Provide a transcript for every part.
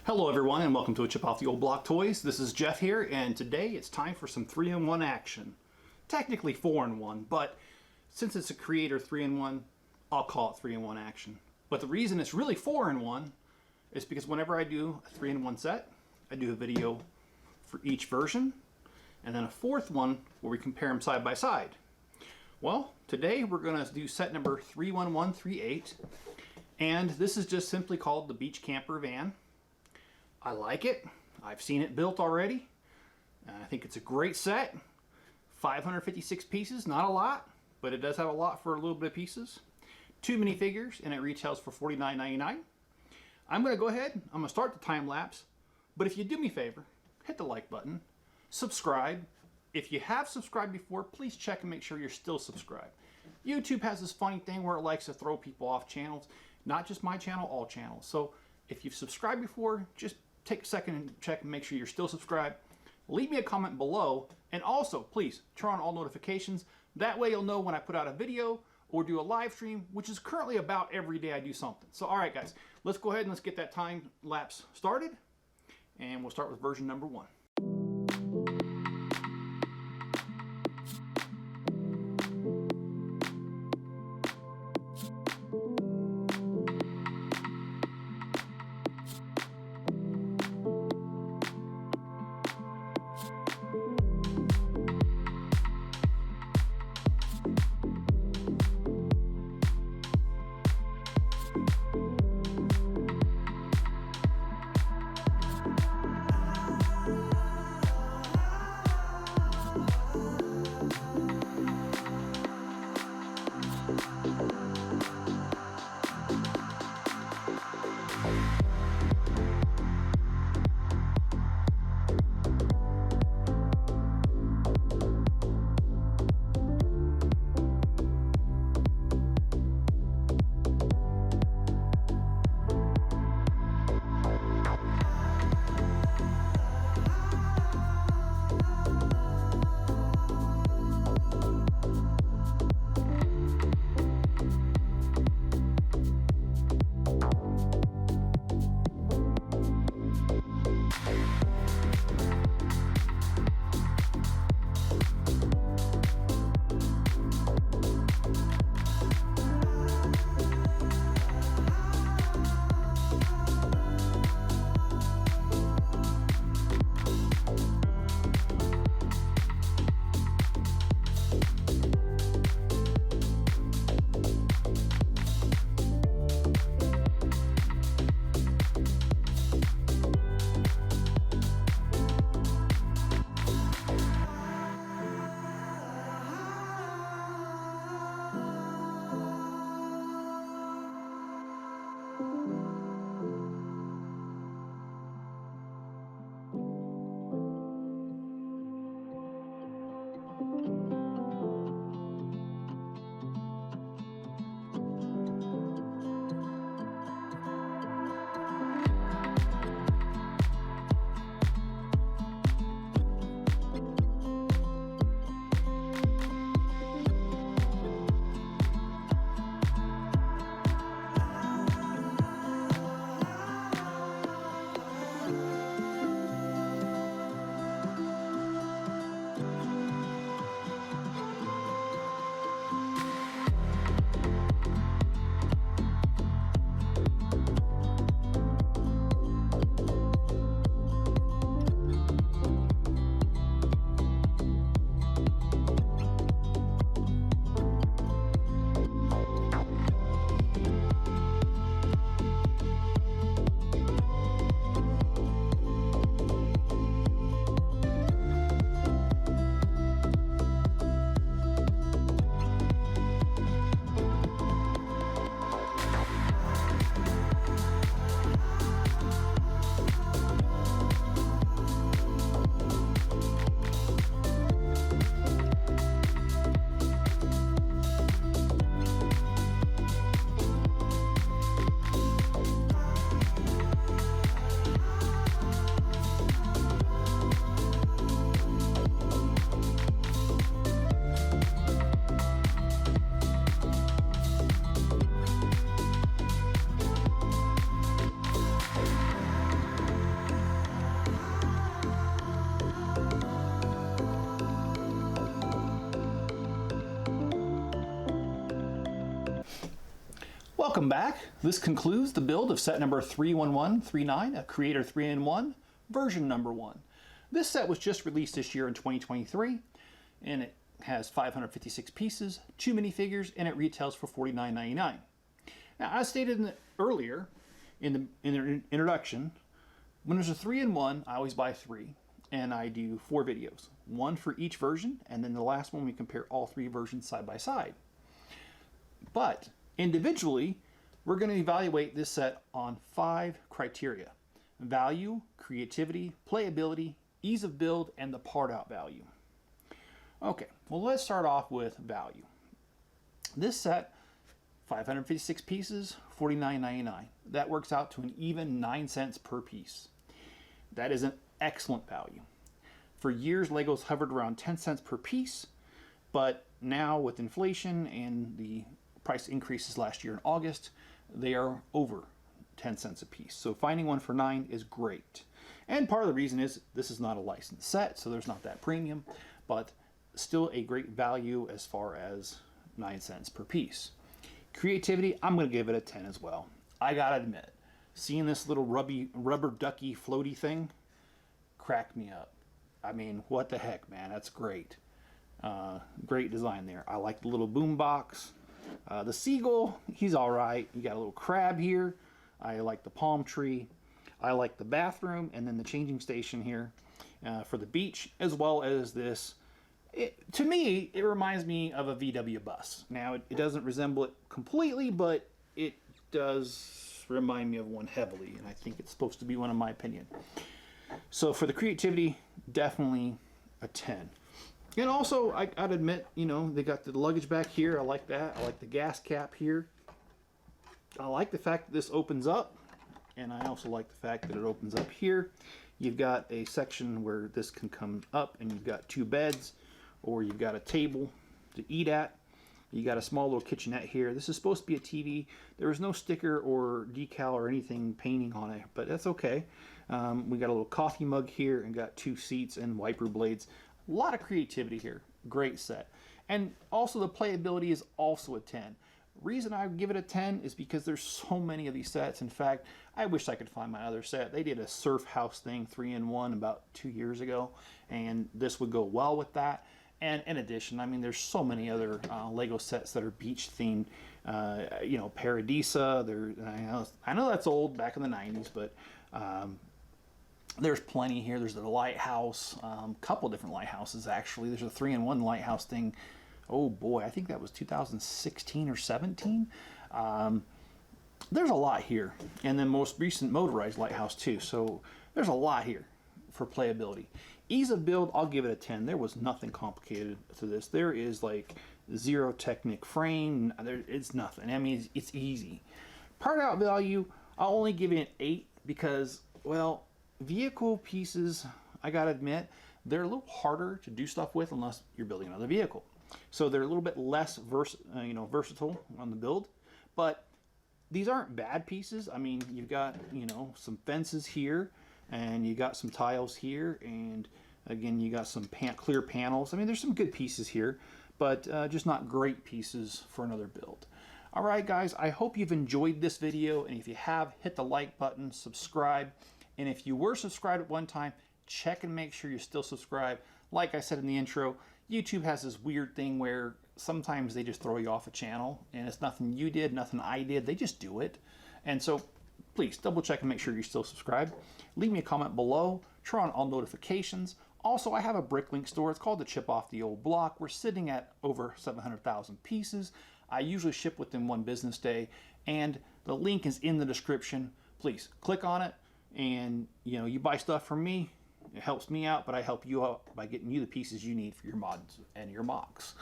Hello everyone and welcome to a Chip Off the Old Block Toys. This is Jeff here and today it's time for some 3-in-1 action. Technically 4-in-1, but since it's a creator 3-in-1, I'll call it 3-in-1 action. But the reason it's really 4-in-1 is because whenever I do a 3-in-1 set, I do a video for each version and then a fourth one where we compare them side by side. Well, today we're going to do set number 31138 and this is just simply called the Beach Camper Van. I like it. I've seen it built already. I think it's a great set. 556 pieces, not a lot, but it does have a lot for a little bit of pieces. 2 minifigures, and it retails for $49.99. I'm going to go ahead, I'm going to start the time lapse, but if you do me a favor, hit the like button, subscribe. If you have subscribed before, please check and make sure you're still subscribed. YouTube has this funny thing where it likes to throw people off channels, not just my channel, all channels. So if you've subscribed before, just take a second and check and make sure you're still subscribed. Leave me a comment below, and also please turn on all notifications. That way you'll know when I put out a video or do a live stream, which is currently about every day I do something. So all right guys, let's go ahead and let's get that time lapse started, and we'll start with version number 1. Welcome back. This concludes the build of set number 31139, a Creator 3-in-1, version number 1. This set was just released this year in 2023, and it has 556 pieces, 2 minifigures, and it retails for $49.99. Now, as stated earlier in the introduction, when there's a 3-in-1, I always buy 3, and I do 4 videos, 1 for each version, and then the last one we compare all 3 versions side by side. But individually, we're going to evaluate this set on 5 criteria: value, creativity, playability, ease of build, and the part out value. Okay, well, let's start off with value. This set, 556 pieces, $49.99. That works out to an even 9 cents per piece. That is an excellent value. For years, Legos hovered around 10 cents per piece, but now with inflation and the price increases last year in August, they are over 10 cents a piece. So finding one for 9 is great. And part of the reason is this is not a licensed set, so there's not that premium, but still a great value as far as 9 cents per piece. Creativity, I'm going to give it a 10 as well. I gotta admit, seeing this little rubber ducky floaty thing cracked me up. I mean, what the heck, man, that's great. Great design there. I like the little boom box. The seagull, he's all right. You got a little crab here. I like the palm tree. I like the bathroom, and then the changing station here for the beach, as well as this. To me, it reminds me of a VW bus. Now, it doesn't resemble it completely, but it does remind me of one heavily, and I think it's supposed to be one in my opinion. So for the creativity, definitely a 10. And also, I'd admit, you know, they got the luggage back here. I like that. I like the gas cap here. I like the fact that this opens up, and I also like the fact that it opens up here. You've got a section where this can come up, and you've got 2 beds, or you've got a table to eat at. You got a small little kitchenette here. This is supposed to be a TV. There is no sticker or decal or anything painting on it, but that's okay. We got a little coffee mug here and got 2 seats and wiper blades. A lot of creativity here. Great set. And also the playability is also a 10. Reason I give it a 10 is because there's so many of these sets. In fact, I wish I could find my other set. They did a surf house thing 3-in-1 about 2 years ago, and this would go well with that. And in addition, I mean, there's so many other Lego sets that are beach themed. You know, Paradisa. I know that's old, back in the 90s, but there's plenty here. There's the lighthouse, couple different lighthouses actually. There's a 3-in-1 lighthouse thing. Oh boy, I think that was 2016 or 17. There's a lot here, and then most recent motorized lighthouse too. So there's a lot here for playability. Ease of build, I'll give it a 10. There was nothing complicated to this. There is like zero Technic frame. It's nothing. I mean, it's easy. Part out value, I'll only give it an 8 because, well, vehicle pieces, I gotta admit, they're a little harder to do stuff with unless you're building another vehicle. So they're a little bit less versatile on the build, but these aren't bad pieces. I mean, you've got, you know, some fences here, and you got some tiles here, and again, you got some clear panels. I mean, there's some good pieces here, but just not great pieces for another build. All right, guys, I hope you've enjoyed this video, and if you have, hit the like button, subscribe, and if you were subscribed at one time, check and make sure you're still subscribed. Like I said in the intro, YouTube has this weird thing where sometimes they just throw you off a channel, and it's nothing you did, nothing I did, they just do it. And so please double check and make sure you're still subscribed. Leave me a comment below, turn on all notifications. Also, I have a Bricklink store. It's called the Chip Off the Old Block. We're sitting at over 700,000 pieces. I usually ship within 1 business day, and the link is in the description. Please click on it, and you know, you buy stuff from me. It helps me out, but I help you out by getting you the pieces you need for your mods and your mocks.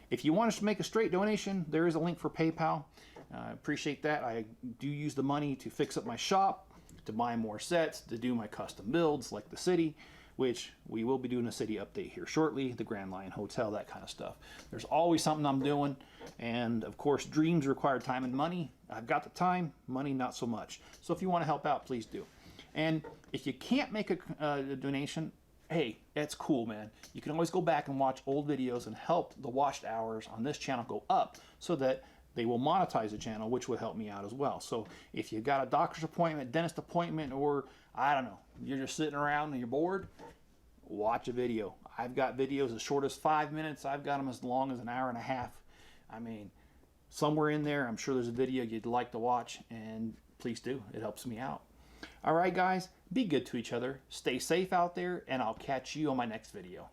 If you want us to make a straight donation, there is a link for PayPal. I appreciate that. I do use the money to fix up my shop, to buy more sets, to do my custom builds like the city, which we will be doing a city update here shortly, the Grand Lion Hotel, that kind of stuff. There's always something I'm doing, and of course, dreams require time and money. I've got the time, money not so much. So if you want to help out, please do. And if you can't make a donation, hey, that's cool, man. You can always go back and watch old videos and help the watched hours on this channel go up so that they will monetize the channel, which would help me out as well. So if you've got a doctor's appointment, dentist appointment, or I don't know, you're just sitting around and you're bored, watch a video. I've got videos as short as 5 minutes. I've got them as long as an hour and a half. I mean, somewhere in there, I'm sure there's a video you'd like to watch, and please do. It helps me out. All right, guys, be good to each other. Stay safe out there, and I'll catch you on my next video.